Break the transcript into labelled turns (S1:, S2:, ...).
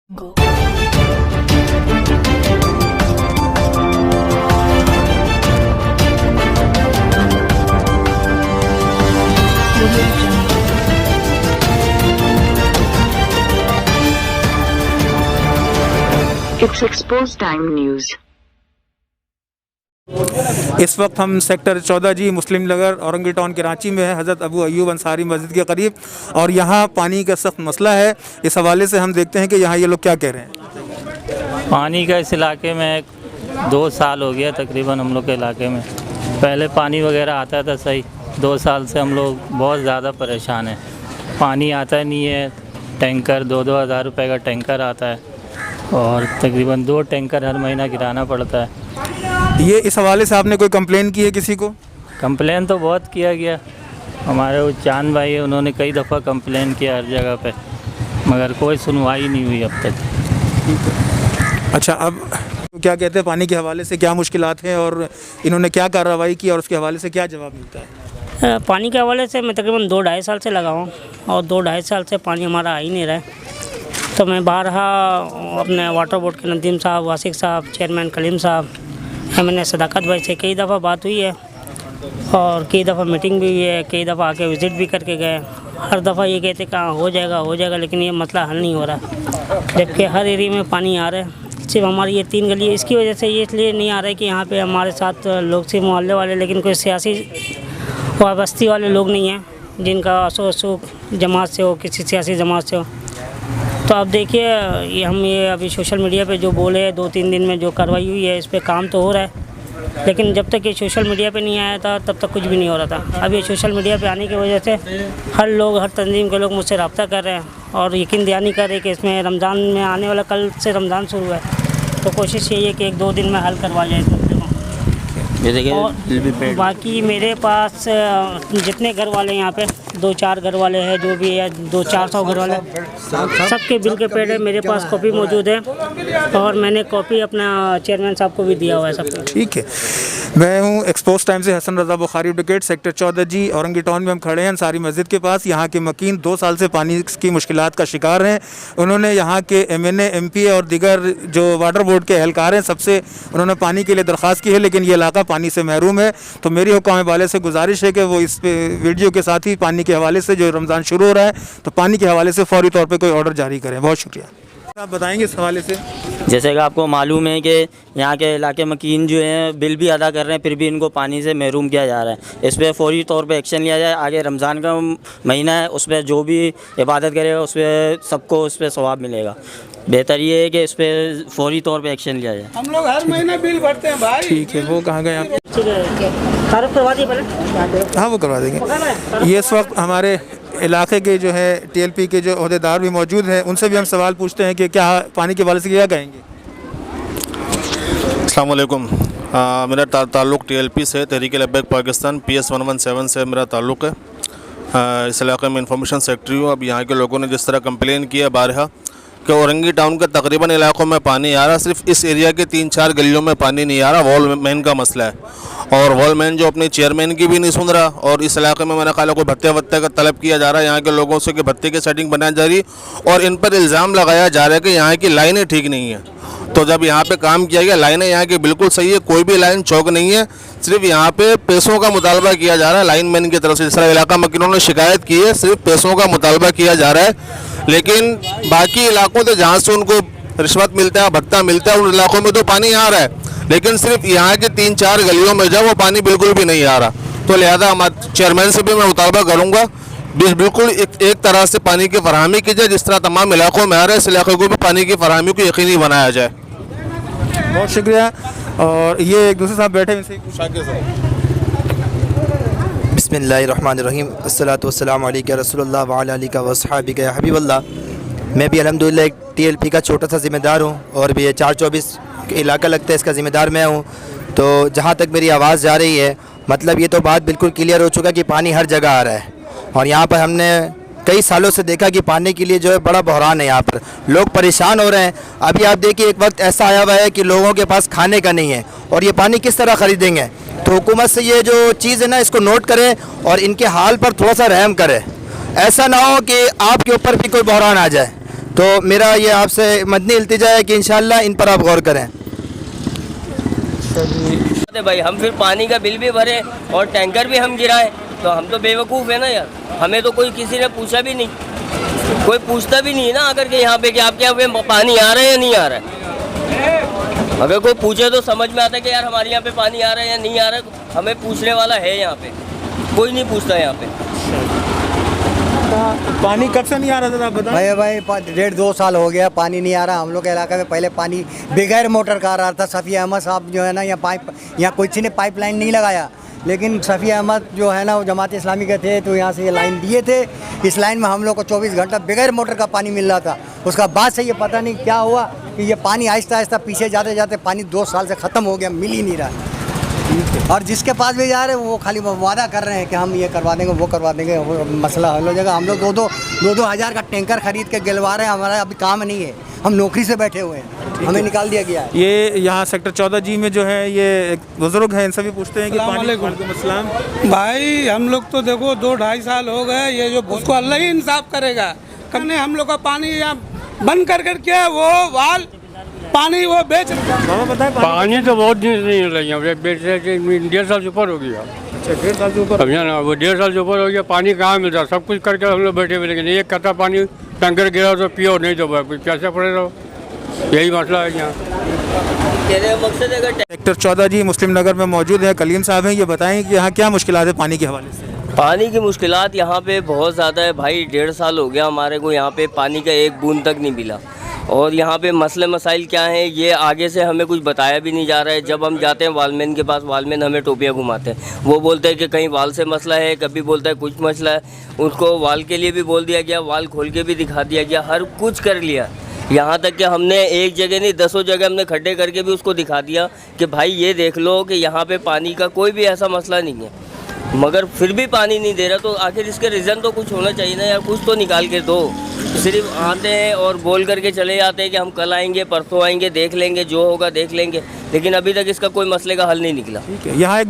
S1: Go.
S2: It's Exposed Time News.
S3: इस वक्त हम सेक्टर 14 जी मुस्लिम नगर औरंगी टाउन कराची में है, हज़रत अबू अयूब अंसारी मस्जिद के करीब। और यहाँ पानी का सख्त मसला है। इस हवाले से हम देखते हैं कि यहाँ ये लोग क्या कह रहे हैं।
S4: पानी का इस इलाके में 2 साल हो गया तकरीबन हम लोग के इलाके में। पहले पानी वगैरह आता था सही, 2 साल से हम लोग बहुत ज़्यादा परेशान हैं। पानी आता नहीं है, टैंकर 2-2 हज़ार रुपये का टैंकर आता है और तकरीबन 2 टैंकर हर महीना गिराना पड़ता है।
S3: ये इस हवाले से आपने कोई कंप्लेन की है किसी को?
S4: कंप्लेन तो बहुत किया गया, हमारे वो चांद भाई है, उन्होंने कई दफ़ा कंप्लेन किया हर जगह पे, मगर कोई सुनवाई नहीं हुई अब तक।
S3: अच्छा, अब क्या कहते हैं पानी के हवाले से क्या मुश्किलात हैं और इन्होंने क्या कार्रवाई की और उसके हवाले से क्या जवाब मिलता है?
S5: पानी के हवाले से मैं तकरीबन 2-2.5 साल से लगा हूँ और 2-2.5 साल से पानी हमारा आ ही नहीं रहा है। तो मैं बारहा अपने वाटर बोर्ड के नदीम साहब, वासिक साहब, चेयरमैन कलीम साहब, मैंने सदाकत भाई से कई दफ़ा बात हुई है और कई दफ़ा मीटिंग भी हुई है, कई दफ़ा आके विज़िट भी करके गए। हर दफ़ा ये कहते कहाँ हो जाएगा, लेकिन ये मसला हल नहीं हो रहा। जबकि हर एरिया में पानी आ रहा है, सिर्फ हमारी ये 3 गली है। इसकी वजह से ये इसलिए नहीं आ रहा है कि यहाँ पे हमारे साथ लोग सिर्फ मोहल्ले वाले, लेकिन कोई सियासी वाबस्ती वाले लोग नहीं हैं जिनका असो जमात से हो, किसी सियासी जमात से हो। तो आप देखिए, ये अभी सोशल मीडिया पे जो बोले 2-3 दिन में जो कार्रवाई हुई है, इस पे काम तो हो रहा है, लेकिन जब तक ये सोशल मीडिया पे नहीं आया था तब तक कुछ भी नहीं हो रहा था। अब ये सोशल मीडिया पे आने की वजह से हर तंजीम के लोग मुझसे रब्ता कर रहे हैं और यकीन दहानी कर रहे हैं कि इसमें रमज़ान में आने वाला, कल से रमज़ान शुरू है, तो कोशिश यही है कि 1-2 दिन में हल करवा जाए इस मसले को। और बाकी मेरे पास जितने घर वाले यहाँ पे 2-4 घर वाले हैं, जो भी है 200-400 घर वाले, सबके बिल के पेड है, मेरे पास कॉपी मौजूद है और मैंने कॉपी अपना चेयरमैन साहब को भी दिया हुआ है सबको।
S3: ठीक है, मैं हूँ एक्सपोज टाइम से हसन रज़ा बुखारी एडवोकेट, सेक्टर 14 जी औरंगी टाउन में हम खड़े हैं अंसारी मस्जिद के पास। यहाँ के मकीन 2 साल से पानी की मुश्किलात का शिकार हैं। उन्होंने यहाँ के MNA, MP और दीगर जो वाटर बोर्ड के एहलकार हैं सबसे उन्होंने पानी के लिए दरख्वास्त की है, लेकिन ये इलाका पानी से महरूम है। तो मेरी हुक्म वाले से गुजारिश है कि वो इस वीडियो के साथ ही पानी के हवाले से, जो रमज़ान शुरू हो रहा है, तो पानी के हवाले से फौरी तौर पर कोई ऑर्डर जारी करें। बहुत शुक्रिया। आप बताएंगे इस हवाले से?
S6: जैसे कि आपको मालूम है कि यहाँ के इलाके मकीन जो हैं बिल भी अदा कर रहे हैं, फिर भी इनको पानी से महरूम किया जा रहा है। इस पर फौरी तौर पे एक्शन लिया जाए। आगे रमज़ान का महीना है, उस पर जो भी इबादत करेगा उस पर सबको उस पर सवाब मिलेगा। बेहतर ये है कि इस पर फौरी तौर पे एक्शन लिया जाए।
S7: हम लोग हर महीने बिल भरते हैं भाई।
S3: ठीक है, वो कहाँ गए आप?
S5: ठीक है, तारुफ करवा दिए पहले?
S3: हाँ, वो करवा देंगे। ये इस वक्त हमारे इलाके के जो है TLP के जो अहदेदार भी मौजूद हैं, उनसे भी हम सवाल पूछते हैं कि क्या पानी के हवाले से क्या कहेंगे।
S8: अस्सलाम वालेकुम। मेरा ताल्लुक़ TLP से, तहरीक लब्बैक पाकिस्तान PS 117 से मेरा ताल्लुक़ है। इस इलाके में इंफॉर्मेशन सेक्रेटरी हूँ। अब यहाँ के लोगों ने जिस तरह कंप्लेन किया बारहा कि औरंगी टाउन के तकरीबन इलाकों में पानी आ रहा, सिर्फ इस एरिया के 3-4 गलियों में पानी नहीं आ रहा। वॉल मैन का मसला है और वॉल मैन जो अपने चेयरमैन की भी नहीं सुन रहा। और इस इलाके में मैंने ख्याल कोई भत्ते का तलब किया जा रहा है यहाँ के लोगों से कि भत्ते की सेटिंग बनाई जा रही, और इन पर इल्ज़ाम लगाया जा रहा है कि यहाँ की लाइनें ठीक नहीं है। तो जब यहाँ पे काम किया गया, लाइनें यहाँ की बिल्कुल सही है, कोई भी लाइन चौक नहीं है, सिर्फ यहाँ पे पैसों का मुतालबा किया जा रहा है लाइन मैन की तरफ से। जिस तरह इलाका मकीनों ने शिकायत की है, सिर्फ पैसों का मुतालबा किया जा रहा है। लेकिन बाकी इलाकों से जहाँ से उनको रिश्वत मिलता है, भत्ता मिलता है, उन इलाकों में तो पानी आ रहा है, लेकिन सिर्फ यहाँ के 3-4 गलियों में जो वो पानी बिल्कुल भी नहीं आ रहा। तो लिहाजा हमारे चेयरमैन से भी मैं मुतालबा करूँगा बिल्कुल एक तरह से पानी की फरहमी की जाए, जिस तरह तमाम इलाकों में आ रहा है, इस इलाके को भी पानी की फरहमी को यकीनी बनाया जाए।
S3: बहुत शुक्रिया। और ये एक दूसरे साहब बैठे हैं, इनसे पूछा के
S9: बिस्मिल्लाहिर्रहमानिर्रहीम, अस्सलातु वस्सलामु अलैका रसूलुल्लाह व अला आलिका व अस्हाबिका या हबीबल्लाह। मैं भी अल्हम्दुलिल्लाह एक TLP का छोटा सा ज़िम्मेदार हूँ और भी ये 424 इलाका लगता है, इसका ज़िम्मेदार मैं हूँ। तो जहाँ तक मेरी आवाज़ जा रही है, मतलब ये तो बात बिल्कुल क्लियर हो चुका कि पानी हर जगह आ रहा है और यहाँ पर हमने कई सालों से देखा कि पानी के लिए जो है बड़ा बहरान है, यहाँ पर लोग परेशान हो रहे हैं। अभी आप देखिए, एक वक्त ऐसा आया हुआ है कि लोगों के पास खाने का नहीं है और ये पानी किस तरह ख़रीदेंगे। तो हुकूमत से ये जो चीज़ है ना, इसको नोट करें और इनके हाल पर थोड़ा सा रहम करें। ऐसा ना हो कि आपके ऊपर भी कोई बहरान आ जाए। तो मेरा ये आपसे मदनी इल्तिजा है कि इंशाल्लाह इन पर आप गौर करें।
S1: भाई हम फिर पानी का बिल भी भरे और टैंकर भी हम गिराएं, तो हम तो बेवकूफ़ है ना यार। हमें तो कोई किसी ने पूछा भी नहीं, कोई पूछता भी नहीं है ना अगर के यहाँ पे कि आपके यहाँ पे पानी आ रहा है या नहीं आ रहा है। अगर कोई पूछे तो समझ में आता है कि यार हमारे यहाँ पे पानी आ रहा है या नहीं आ रहा है। हमें पूछने वाला है यहाँ पे, कोई नहीं पूछता यहाँ पे।
S3: पानी कब से नहीं आ रहा था आप बताएं?
S10: भाई 1.5-2 साल हो गया पानी नहीं आ रहा। हम लोग के इलाके में पहले पानी बगैर मोटर का आ रहा था। सफ़ी अहमद साहब जो है ना, यहाँ किसी ने पाइपलाइन नहीं लगाया, लेकिन सफ़ी अहमद जो है ना वो जमात इस्लामी के थे, तो यहाँ से ये लाइन दिए थे। इस लाइन में हम लोग को 24 घंटा बगैर मोटर का पानी मिल रहा था। उसका बाद से ये पता नहीं क्या हुआ कि ये पानी आहिस्ता आहिस्ता पीछे जाते जाते पानी 2 साल से ख़त्म हो गया, मिल ही नहीं रहा। और जिसके पास भी जा रहे हैं वो खाली वादा कर रहे हैं कि हम ये करवा देंगे, वो करवा देंगे, वो मसला हल हो जाएगा। हम लोग 2-2 हज़ार का टैंकर खरीद के गिलवा रहे हैं। हमारा अभी काम नहीं है, हम नौकरी से बैठे हुए हैं, हमें निकाल दिया गया है।
S3: ये यहाँ सेक्टर 14G में जो है ये एक बुजुर्ग हैं, इनसे भी पूछते हैं कि पानी।
S7: भाई हम लोग तो देखो 2-2.5 साल हो गए, ये जो उसको अल्लाह ही इंसाफ करेगा। कल हम लोग का पानी यहाँ बंद कर क्या वो वाल पानी वो बेच।
S11: पानी तो बहुत दिन से नहीं मिल रही है, 1.5 साल से ऊपर हो गया।
S3: अच्छा 1.5 साल से ऊपर,
S11: समझा ना, वो 1.5 साल से ऊपर हो गया। पानी कहाँ मिलता, सब कुछ करके हम लोग बैठे हुए, लेकिन एक कता पानी टैंकर गिरा तो पियो, नहीं तो प्यासा पड़े रहो। यही मसला है यहाँ।
S3: सेक्टर 14G मुस्लिम नगर में मौजूद है, कलीम साहब हैं। ये बताएं कि यहाँ क्या मुश्किलात है पानी के हवाले से?
S1: पानी की मुश्किलात यहाँ पे बहुत ज़्यादा है भाई। 1.5 साल हो गया हमारे को यहाँ पे पानी का एक बूंद तक नहीं मिला। और यहाँ पे मसले मसाइल क्या हैं ये आगे से हमें कुछ बताया भी नहीं जा रहा है। जब हम जाते हैं वालमैन के पास, वालमैन हमें टोपियाँ घुमाते हैं। वो बोलते हैं कि कहीं वाल से मसला है, कभी बोलता है कुछ मसला है। उसको वाल के लिए भी बोल दिया गया, वाल खोल के भी दिखा दिया गया, हर कुछ कर लिया। यहाँ तक कि हमने एक जगह नहीं 10 जगह हमने खड्डे करके भी उसको दिखा दिया कि भाई ये देख लो कि यहाँ पे पानी का कोई भी ऐसा मसला नहीं है, मगर फिर भी पानी नहीं दे रहा। तो आखिर इसके रीज़न तो कुछ होना चाहिए ना यार, कुछ तो निकाल के दो। सिर्फ आते हैं और बोल करके चले जाते हैं कि हम कल आएंगे, परसों आएंगे, देख लेंगे, जो होगा देख लेंगे, लेकिन अभी तक इसका कोई मसले का हल नहीं निकला।
S3: ठीक है, यहाँ एक